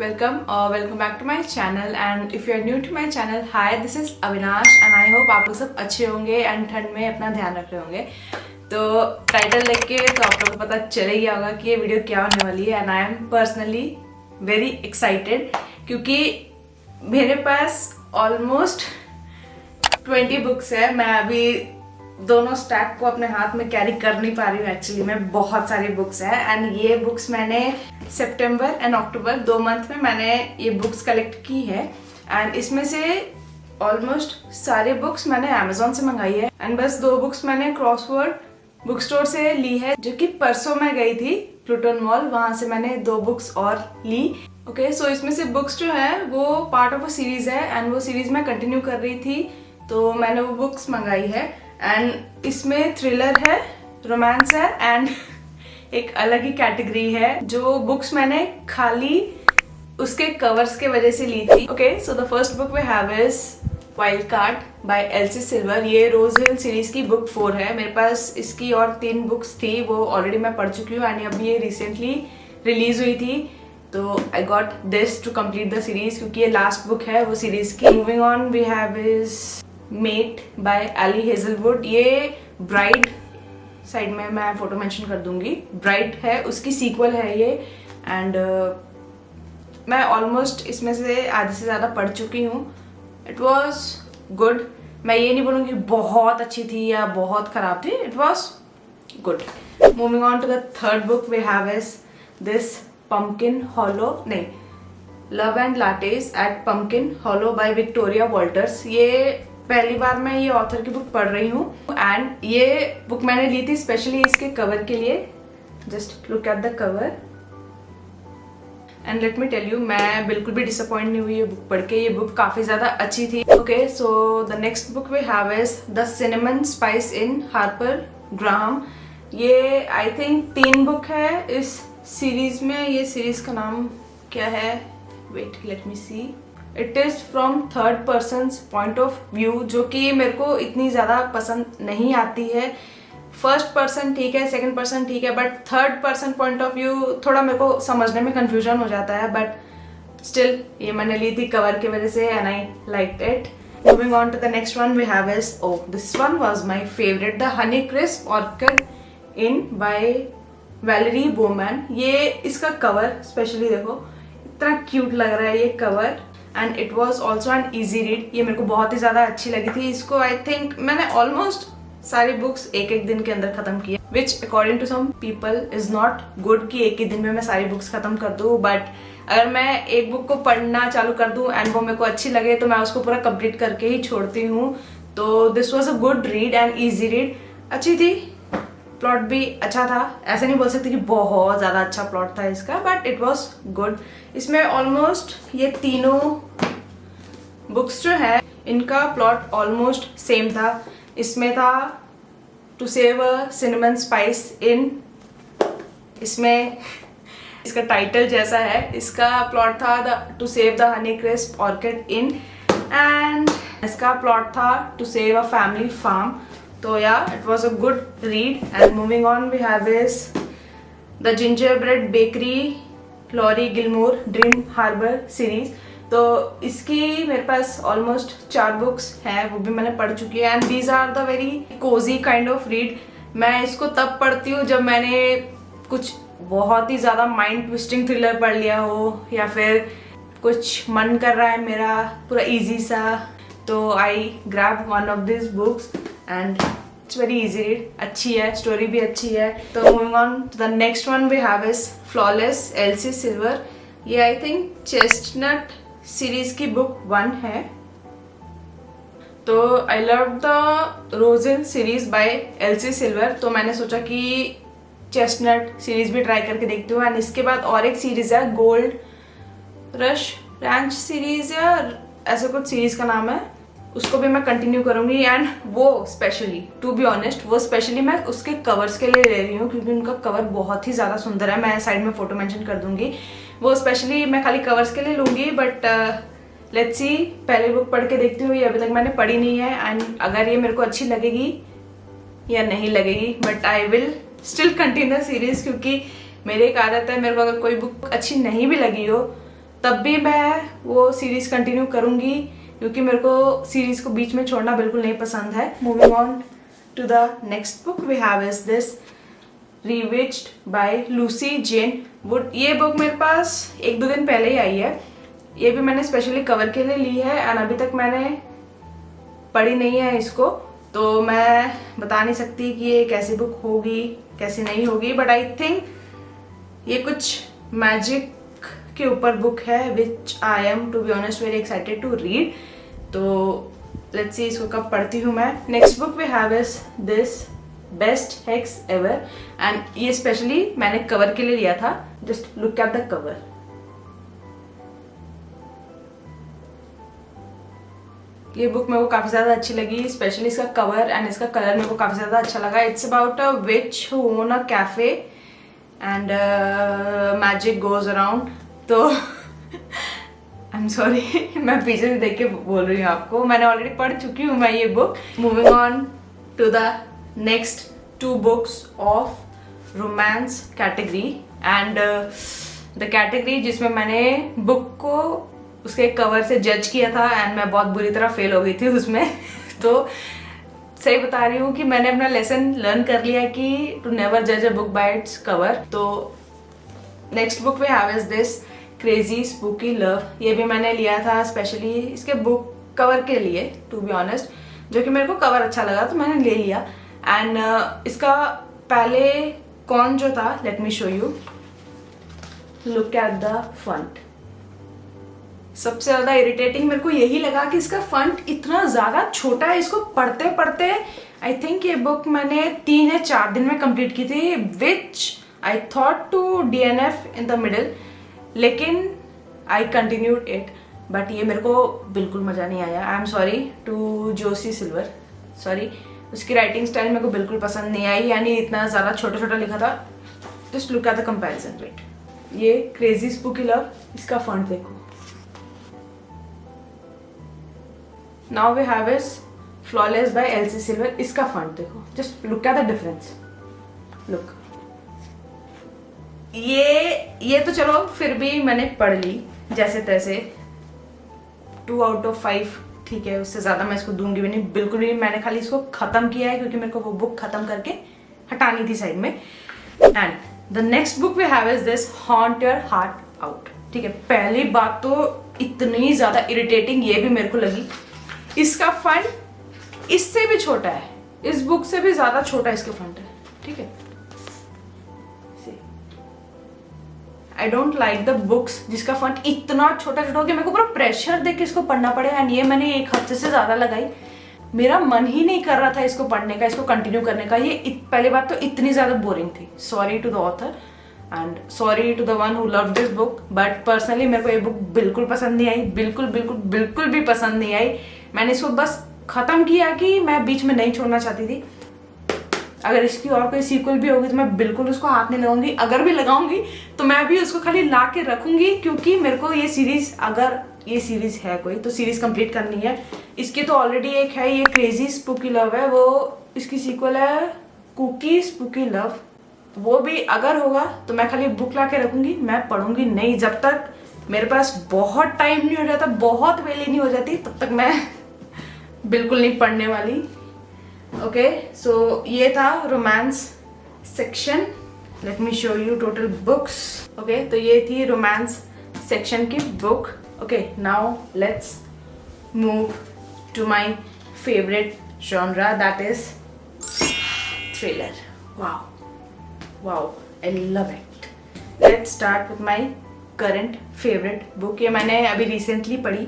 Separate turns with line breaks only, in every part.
welcome back to my channel. And if you are new to my channel, hi, this is Avinash and I hope आप लोग सब अच्छे होंगे and ठंड में अपना ध्यान रख रहे होंगे। तो टाइटल देख के तो आप लोगों को पता चल ही गया होगा कि ये वीडियो क्या होने वाली है। And I am personally very excited क्योंकि मेरे पास ऑलमोस्ट 20 बुक्स है। मैं अभी दोनों स्टैक को अपने हाथ में कैरी कर नहीं पा रही हूँ। एक्चुअली में बहुत सारी बुक्स हैं एंड ये बुक्स मैंने सितंबर एंड अक्टूबर 2 मंथ में मैंने ये बुक्स कलेक्ट की है। एंड इसमें से ऑलमोस्ट सारे बुक्स मैंने अमेजोन से मंगाई है एंड बस 2 बुक्स मैंने क्रॉसवर्ड बुक स्टोर से ली है, जो कि परसों मैं गई थी प्लूटन मॉल, वहां से मैंने 2 बुक्स और ली। ओके, सो इसमें से बुक्स जो है वो पार्ट ऑफ अ सीरीज है एंड वो सीरीज मैं कंटिन्यू कर रही थी तो मैंने वो बुक्स मंगाई है। एंड इसमें थ्रिलर है, रोमांस है एंड एक अलग ही कैटेगरी है। जो बुक्स मैंने खाली उसके कवर्स के वजह से ली थी। Okay, so the first book we have is Wild Card by L C Silver. ये रोज हिल सीरीज की बुक 4 है। मेरे पास इसकी और 3 बुक्स थी, वो ऑलरेडी मैं पढ़ चुकी हूँ एंड अभी ये रिसेंटली रिलीज हुई थी तो I got this to complete the series क्योंकि ये लास्ट बुक है वो सीरीज की। Moving on we have is Mate by Ali Hazelwood. ये ब्राइड, साइड में मैं फोटो मेंशन कर दूंगी, ब्राइड है, उसकी सीक्वल है ये। एंड मैं ऑलमोस्ट इसमें से आधे से ज़्यादा पढ़ चुकी हूँ। It was good. मैं ये नहीं बोलूँगी बहुत अच्छी थी या बहुत ख़राब थी, it was good. Moving on to the third book we have is this Pumpkin Hollow, नहीं, love and lattes at Pumpkin Hollow by Victoria Walters. ये पहली बार मैं ये ऑथर की बुक पढ़ रही हूँ एंड ये बुक मैंने ली थी स्पेशली इसके कवर के लिए। Just look at the cover and let me tell you, मैं बिल्कुल भी डिसअपॉइंट नहीं हुई ये बुक पढ़ के। ये बुक काफी ज्यादा अच्छी थी। Okay, so the next book we have is the Cinnamon spice Inn Harper Graham. ये आई थिंक 3 बुक है इस सीरीज में। ये सीरीज का नाम क्या है, wait let me see. It is from third person point of view, जो कि मेरे को इतनी ज़्यादा पसंद नहीं आती है। फर्स्ट पर्सन ठीक है, सेकंड पर्सन ठीक है, but third person point of view थोड़ा मेरे को समझने में कंफ्यूजन हो जाता है। बट स्टिल ये मैंने ली थी कवर की वजह से and I liked it. Moving on to the next one we have is, oh this one was my favourite, the Honey crisp orchid Inn by Valerie Bowman. ये इसका कवर स्पेशली देखो, इतना क्यूट लग रहा है ये cover and it was also an easy read. ये मेरे को बहुत ही ज़्यादा अच्छी लगी थी। इसको आई थिंक मैंने ऑलमोस्ट सारी बुक्स एक दिन के अंदर खत्म किया, which according to some people is not good कि एक ही दिन में मैं सारी बुक्स खत्म कर दूँ। बट अगर मैं एक बुक को पढ़ना चालू कर दूँ एंड वो मेरे को अच्छी लगे तो मैं उसको पूरा कंप्लीट करके ही छोड़ती हूँ। तो this was a good read and easy read. अच्छी थी, प्लॉट भी अच्छा था। ऐसे नहीं बोल सकते कि बहुत ज़्यादा अच्छा प्लॉट था इसका, बट इट वॉज गुड। इसमें ऑलमोस्ट ये तीनों बुक्स जो है इनका प्लॉट ऑलमोस्ट सेम था। इसमें था to save a cinnamon spice inn, इसमें इसका टाइटल जैसा है, इसका प्लॉट था the to save the Honey crisp orchid inn and इसका प्लॉट था to save a family farm. तो yeah it was a good read. And moving on we have is the gingerbread bakery Laurie Gilmore Dream Harbor series. तो इसकी मेरे पास almost 4 books हैं, वो भी मैंने पढ़ चुकी है and these are the very cosy kind of read. मैं इसको तब पढ़ती हूँ जब मैंने कुछ बहुत ही ज़्यादा माइंड ट्विस्टिंग थ्रिलर पढ़ लिया हो या फिर कुछ मन कर रहा है मेरा पूरा ईजी सा, तो I grab one of this books and it's very easy read. अच्छी है, स्टोरी भी अच्छी है। तो moving on to the next one we have is Flawless L C Silver. ये आई थिंक चेस्टनट सीरीज की बुक 1 है। तो I love the Rose Hill series by L C Silver, तो मैंने सोचा कि चेस्टनट सीरीज भी ट्राई करके देखती हूँ। एंड इसके बाद और एक सीरीज है गोल्ड रश रैंच सीरीज या ऐसा कुछ सीरीज का नाम है, उसको भी मैं कंटिन्यू करूंगी। एंड वो स्पेशली, टू बी ऑनेस्ट, वो स्पेशली मैं उसके कवर्स के लिए ले रही हूँ क्योंकि उनका कवर बहुत ही ज़्यादा सुंदर है। मैं साइड में फोटो मेंशन कर दूंगी। वो स्पेशली मैं खाली कवर्स के लिए लूँगी, बट लेट्स सी, पहले बुक पढ़ के देखती हूँ। ये अभी तक मैंने पढ़ी नहीं है एंड अगर ये मेरे को अच्छी लगेगी या नहीं लगेगी, but I will still continue the series क्योंकि मेरी एक आदत है, मेरे को अगर कोई बुक अच्छी नहीं भी लगी हो तब भी मैं वो सीरीज कंटिन्यू करूंगी, क्योंकि मेरे को सीरीज को बीच में छोड़ना बिल्कुल नहीं पसंद है। Moving on to the next book we have is this rewitched by Lucy Jane Wood. ये बुक मेरे पास 1-2 दिन पहले ही आई है। ये भी मैंने स्पेशली कवर के लिए ली है एंड अभी तक मैंने पढ़ी नहीं है इसको, तो मैं बता नहीं सकती कि ये कैसी बुक होगी कैसी नहीं होगी, बट आई थिंक ये कुछ मैजिक के ऊपर बुक है which I am to be honest very excited to read. तो लेट्स सी इसको कब पढ़ती हूँ मैं। Next book we have is this best hex ever and ये स्पेशली मैंने कवर के लिए लिया था। Just look at the cover. ये बुक मेरे को काफी ज्यादा अच्छी लगी, स्पेशली इसका कवर एंड इसका कलर मेरे को काफी ज्यादा अच्छा लगा। It's about a which who own a cafe and magic goes around. तो आई एम सॉरी मैं पीछे से देख के बोल रही हूँ आपको, मैंने ऑलरेडी पढ़ चुकी हूँ मैं ये book. Moving on to the next 2 books of romance category and the category जिसमें मैंने बुक को उसके कवर से जज किया था एंड मैं बहुत बुरी तरह फेल हो गई थी उसमें। तो सही बता रही हूँ कि मैंने अपना लेसन लर्न कर लिया कि टू नेवर जज a book by its cover. तो next book we have is this crazy spooky love. ये भी मैंने लिया था स्पेशली इसके बुक कवर के लिए टू बी ऑनेस्ट, जो कि मेरे को कवर अच्छा लगा तो मैंने ले लिया। एंड इसका पहले कौन जो था, late me show you, look at the front. सबसे ज्यादा इरिटेटिंग मेरे को यही लगा कि इसका फंट इतना ज्यादा छोटा है। इसको पढ़ते पढ़ते आई थिंक ये बुक मैंने 3 या 4 दिन में कंप्लीट की थी, which I thought to DNF in the middle, लेकिन आई कंटिन्यूड इट। बट ये मेरे को बिल्कुल मजा नहीं आया। आई एम सॉरी टू जोशी सिल्वर, सॉरी, उसकी राइटिंग स्टाइल मेरे को बिल्कुल पसंद नहीं आई, यानी इतना ज्यादा छोटा छोटा लिखा था। Just look at the comparison rate. ये क्रेजी स्पूकी लव, इसका फंट देखो। Now we have is Flawless by Elsie Silver. इसका फंट देखो, just look at the difference. Look, ये तो चलो फिर भी मैंने पढ़ ली जैसे तैसे, 2 आउट ऑफ 5 ठीक है, उससे ज्यादा मैं इसको दूंगी भी नहीं बिल्कुल भी। मैंने खाली इसको खत्म किया है क्योंकि मेरे को वो बुक खत्म करके हटानी थी साइड में। And the next book we have is this Haunt Your Heart Out. ठीक है, पहली बात तो इतनी ज्यादा इरिटेटिंग ये भी मेरे को लगी, इसका फंट इससे भी छोटा है, इस बुक से भी ज्यादा छोटा इसका फंट है। ठीक है, I don't like the books जिसका फंट इतना छोटा छोटा हो गया, मेरे को पूरा प्रेशर देख के इसको पढ़ना पड़े। एंड ये मैंने 1 हफ्ते से ज्यादा लगाई, मेरा मन ही नहीं कर रहा था इसको पढ़ने का, इसको कंटिन्यू करने का। ये पहली बात तो इतनी ज्यादा बोरिंग थी। Sorry to the author and sorry to the one who loved this book, but personally मेरे को ये बुक बिल्कुल पसंद नहीं आई, बिल्कुल बिल्कुल बिल्कुल भी पसंद नहीं आई। मैंने इसको बस खत्म किया कि मैं बीच में नहीं छोड़ना चाहती थी। अगर इसकी और कोई सीक्वल भी होगी तो मैं बिल्कुल उसको हाथ नहीं लगाऊंगी, अगर भी लगाऊंगी तो मैं भी उसको खाली ला के रखूंगी, क्योंकि मेरे को ये सीरीज, अगर ये सीरीज है कोई तो सीरीज कंप्लीट करनी है। इसकी तो ऑलरेडी एक है, ये क्रेजी स्पूकी लव है, वो इसकी सीक्वल है कुकी स्पूकी लव। वो भी अगर होगा तो मैं खाली बुक ला के रखूंगी, मैं पढ़ूंगी नहीं। जब तक मेरे पास बहुत टाइम नहीं हो जाता, बहुत वेली नहीं हो जाती, तब तक मैं बिल्कुल नहीं पढ़ने वाली। ओके, सो ये था romance section. Let me show you total books. Okay, तो ये थी रोमांस सेक्शन की book. Okay, now let's move to my favourite genre, that is thriller. Wow wow, I love it. Let's start with my current favourite book. ये मैंने अभी recently पढ़ी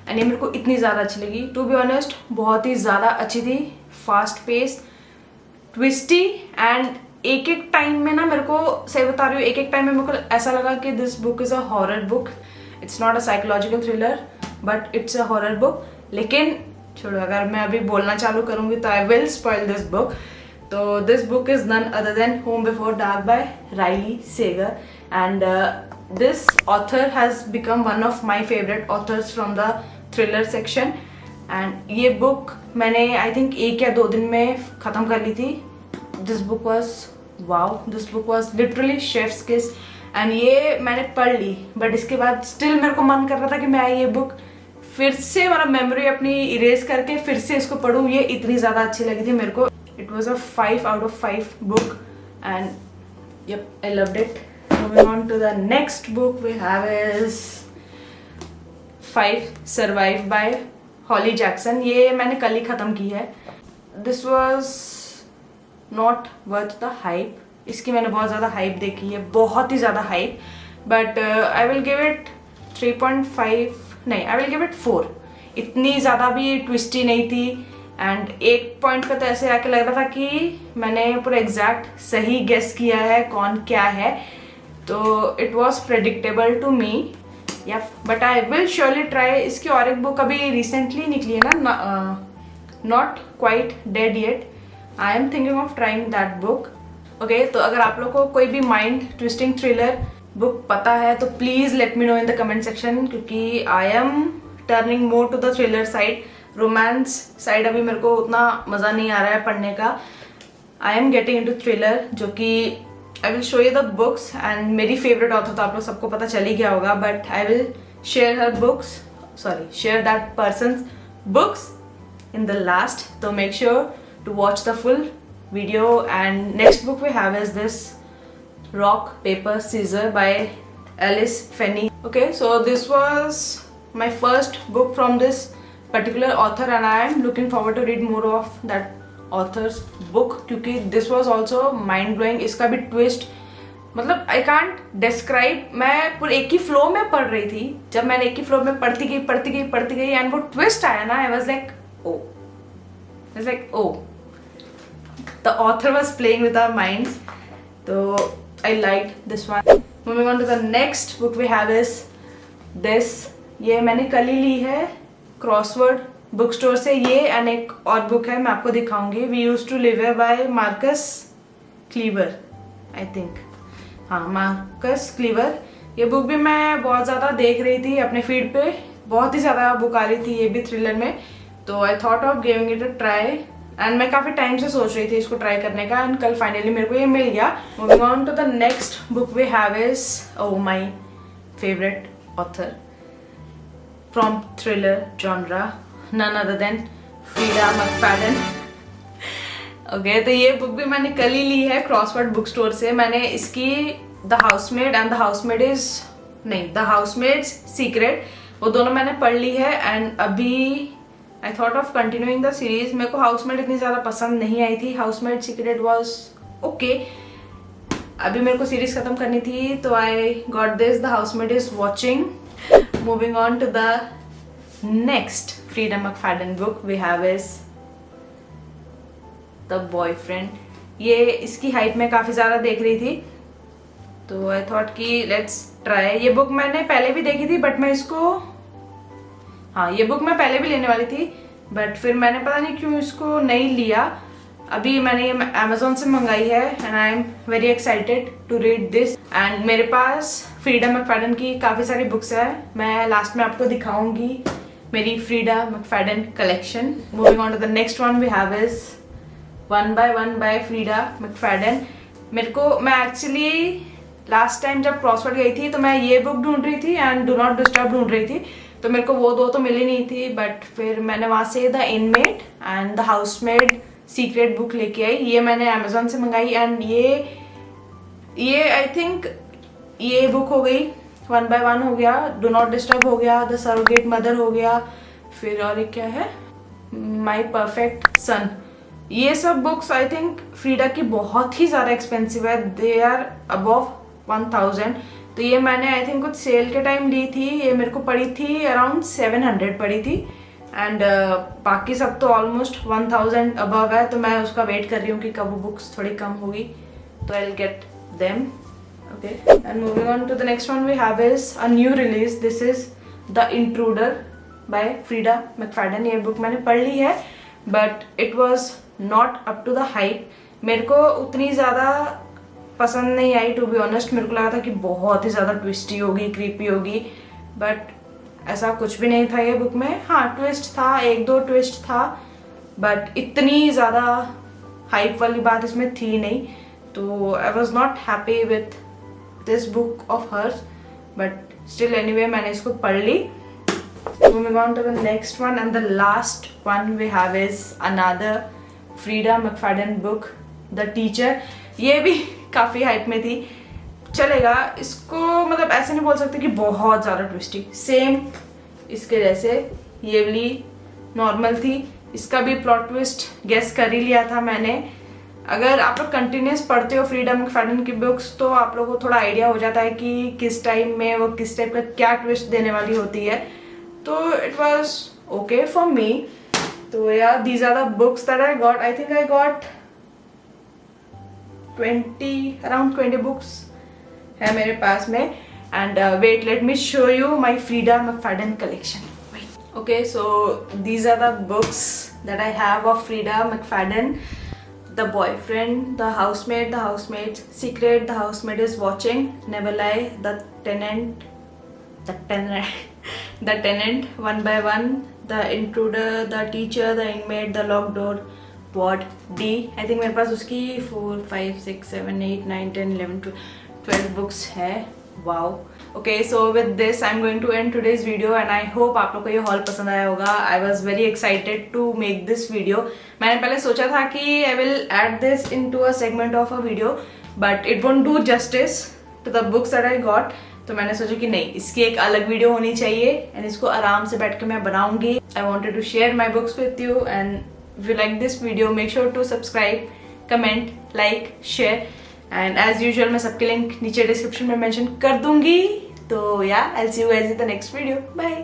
and ये मेरे को इतनी ज़्यादा अच्छी लगी, टू बी ऑनेस्ट बहुत ही ज़्यादा अच्छी थी। फास्ट पेस, ट्विस्टी एंड एक टाइम में ना, मेरे को सही बता रही हूँ, एक टाइम में मेरे को ऐसा लगा कि this book is a horror book. It's not a psychological thriller but it's a horror book. लेकिन छोड़ो, अगर मैं अभी बोलना चालू करूँगी तो I will spoil this book. तो this book is none other than home before dark by Riley Sager and this author has become one of my favourite authors from the thriller section. And ये book मैंने I think 1 या 2 दिन में ख़त्म कर ली थी। This book was wow, this book was literally chefs किस and ये मैंने पढ़ ली, बट इसके बाद स्टिल मेरे को मन कर रहा था कि मैं ये बुक फिर से मतलब मेमोरी अपनी इरेज करके फिर से इसको पढूं। ये इतनी ज़्यादा अच्छी लगी थी मेरे को। It was a 5 out of 5 book and yep, I loved it. Moving on to the next book we have is 5 Survive by Holly Jackson. ये मैंने कल ही ख़त्म की है। This was not worth the hype. इसकी मैंने बहुत ज़्यादा हाइप देखी है, बहुत ही ज़्यादा hype, but I will give it 3.5 नहीं, आई विल गिव इट 4। इतनी ज़्यादा भी ट्विस्टी नहीं थी एंड एक पॉइंट पे तो ऐसे आके लग रहा था कि मैंने पूरा एग्जैक्ट सही गेस किया है कौन क्या है, तो it was predictable to me. Yeah but I will surely try. इसकी और एक बुक अभी रिसेंटली निकली है ना, not quite dead yet, I am thinking of trying that book. Okay, तो अगर आप लोग को कोई भी माइंड ट्विस्टिंग थ्रिलर बुक पता है तो please let me know in the comment section, क्योंकि I am turning more to the thriller side. Romance side अभी मेरे को उतना मज़ा नहीं आ रहा है पढ़ने का। I am getting into thriller, जो कि I will show you the books and मेरी फेवरेट ऑथर तो आप लोग सबको पता चल ही गया होगा, but I will share her books, sorry share that person's books in the last. तो make sure to watch the full video. And next book we have is this Rock Paper Scissor by Alice Fenny. Okay, so this was my first book from this particular author and I am looking forward to read more of that author's book, क्योंकि this was also mind blowing. इसका भी twist मतलब I can't describe। मैं पूरे एक ही flow में पढ़ रही थी, जब मैंने एक ही फ्लो में पढ़ती गई एंड वो ट्विस्ट आया ना, I was like oh, the author was playing with our minds, so I liked this one. Moving on to the next book we have is this. ये मैंने कल ही ली है क्रॉसवर्ड बुक स्टोर से। ये and एक और बुक है, मैं आपको दिखाऊंगी, we used to live by Marcus Cleaver, I think, हाँ मार्कस क्लीवर। ये बुक भी मैं बहुत ज़्यादा देख रही थी अपने फीड पे, बहुत ही ज़्यादा बुक आ रही थी ये भी थ्रिलर में, तो I thought of giving it a try and मैं काफ़ी टाइम से सोच रही थी इसको ट्राई करने का एंड कल फाइनली मेरे को ये मिल गया। Moving on to the next book we have is my favourite author from thriller genre, none other than Freida McFadden. Okay, तो ये बुक भी मैंने कल ही ली है क्रॉसवर्ड बुक स्टोर से। मैंने इसकी the housemaid and the हाउसमेड्स secret, वो दोनों मैंने पढ़ ली है एंड अभी I thought of continuing the series. मेरे को हाउसमेड इतनी ज़्यादा पसंद नहीं आई थी, हाउसमेड सीक्रेट वॉज ओके। अभी मेरे को सीरीज खत्म करनी थी तो I got this, the housemaid is watching. Moving on to the next Freida McFadden book we have is the boyfriend. ये इसकी हाइप में काफ़ी ज़्यादा देख रही थी तो आई थॉट कि लेट्स ट्राई। ये बुक मैंने पहले भी देखी थी बट मैं इसको, हाँ ये बुक मैं पहले भी लेने वाली थी बट फिर मैंने पता नहीं क्यों इसको नहीं लिया। अभी मैंने ये अमेजोन से मंगाई है and I am very excited to read this. And मेरे पास फ्रीडा मैकफैडन की काफ़ी सारी बुक्स है, मैं लास्ट में आपको दिखाऊंगी मेरी Freida McFadden collection. Moving on to the next one we have is 1 by 1 by Freida McFadden. मैं एक्चुअली लास्ट टाइम जब क्रॉसवर्ड गई थी तो मैं ये बुक ढूंढ रही थी एंड डू नॉट डिस्टर्ब ढूंढ रही थी, तो मेरे को वो दो तो मिली नहीं थी, बट फिर मैंने वहाँ से the inmate and the housemaid secret book लेके आई। ये मैंने अमेजोन से मंगाई एंड ये आई थिंक ये बुक हो गई 1 by 1 हो गया, डू नॉट डिस्टर्ब हो गया, द सरोगेट मदर हो गया, फिर और एक क्या है, माई परफेक्ट सन। ये सब बुक्स आई थिंक फ्रीडा की बहुत ही ज़्यादा एक्सपेंसिव है, दे आर अबव 1000। तो ये मैंने आई थिंक कुछ सेल के टाइम ली थी, ये मेरे को पड़ी थी अराउंड 700 पड़ी थी एंड बाकी सब तो ऑलमोस्ट 1000 अबव है, तो मैं उसका वेट कर रही हूँ कि कब वो बुक्स थोड़ी कम होगी तो I will get them. Okay, and moving on to the next one we have is a new release, this is the intruder by Freida McFadden. ये बुक मैंने पढ़ ली है but it was not up to the hype. मेरे को उतनी ज़्यादा पसंद नहीं आई टू बी ऑनेस्ट। मेरे को लगा था कि बहुत ही ज़्यादा ट्विस्टी होगी, क्रीपी होगी, बट ऐसा कुछ भी नहीं था ये बुक में। हाँ ट्विस्ट था, 1-2 ट्विस्ट था बट इतनी ज़्यादा हाइप वाली बात इसमें थी नहीं, तो I was not happy with this book of hers, but still anyway मैंने इसको पढ़ ली. Moving on to the next one and the last one we have is another Frida McFadden book, The Teacher. ये भी काफ़ी hype में थी. चलेगा, इसको मतलब ऐसे नहीं बोल सकते कि बहुत ज़्यादा ट्विस्टी. सेम इसके जैसे ये वाली नॉर्मल थी. इसका भी प्लॉट ट्विस्ट गेस कर ही लिया था मैंने. अगर आप लोग कंटिन्यूस पढ़ते हो फ्रीडा मैकफाडन की बुक्स तो आप लोगों को थोड़ा आइडिया हो जाता है कि किस टाइम में वो किस टाइप का क्या ट्विस्ट देने वाली होती है. तो it was okay for me. तो yeah these are the books that I got. I think I got around 20 books है मेरे पास में. And wait, let me show you my Freida McFadden collection. Okay, so these are the books that I have of Freida McFadden. The Boyfriend, The Housemaid, The Housemaid's Secret, The Housemaid is Watching, Never Lie, The Tenant, One by One, The Intruder, The Teacher, The Inmate, The Locked Door, Ward D. I think मेरे पास उसकी 4, 5, 6, 7, 8, 9, 10, 11, 12 books है. Wow. Okay, so with this I'm going to end today's video and I hope आप लोग को ये haul पसंद आया होगा. I was very excited to make this video. मैंने पहले सोचा था कि I will add this into a segment of a video, but it won't do justice to the books that I got. तो मैंने सोचा कि नहीं, इसकी एक अलग वीडियो होनी चाहिए and इसको आराम से बैठ के मैं बनाऊंगी. I wanted to share my books with you and if you like this video, make sure to subscribe, comment, like, share. And as usual मैं सबके लिंक नीचे डिस्क्रिप्शन में मेंशन कर दूंगी. तो या I will see you guys in the next video. Bye.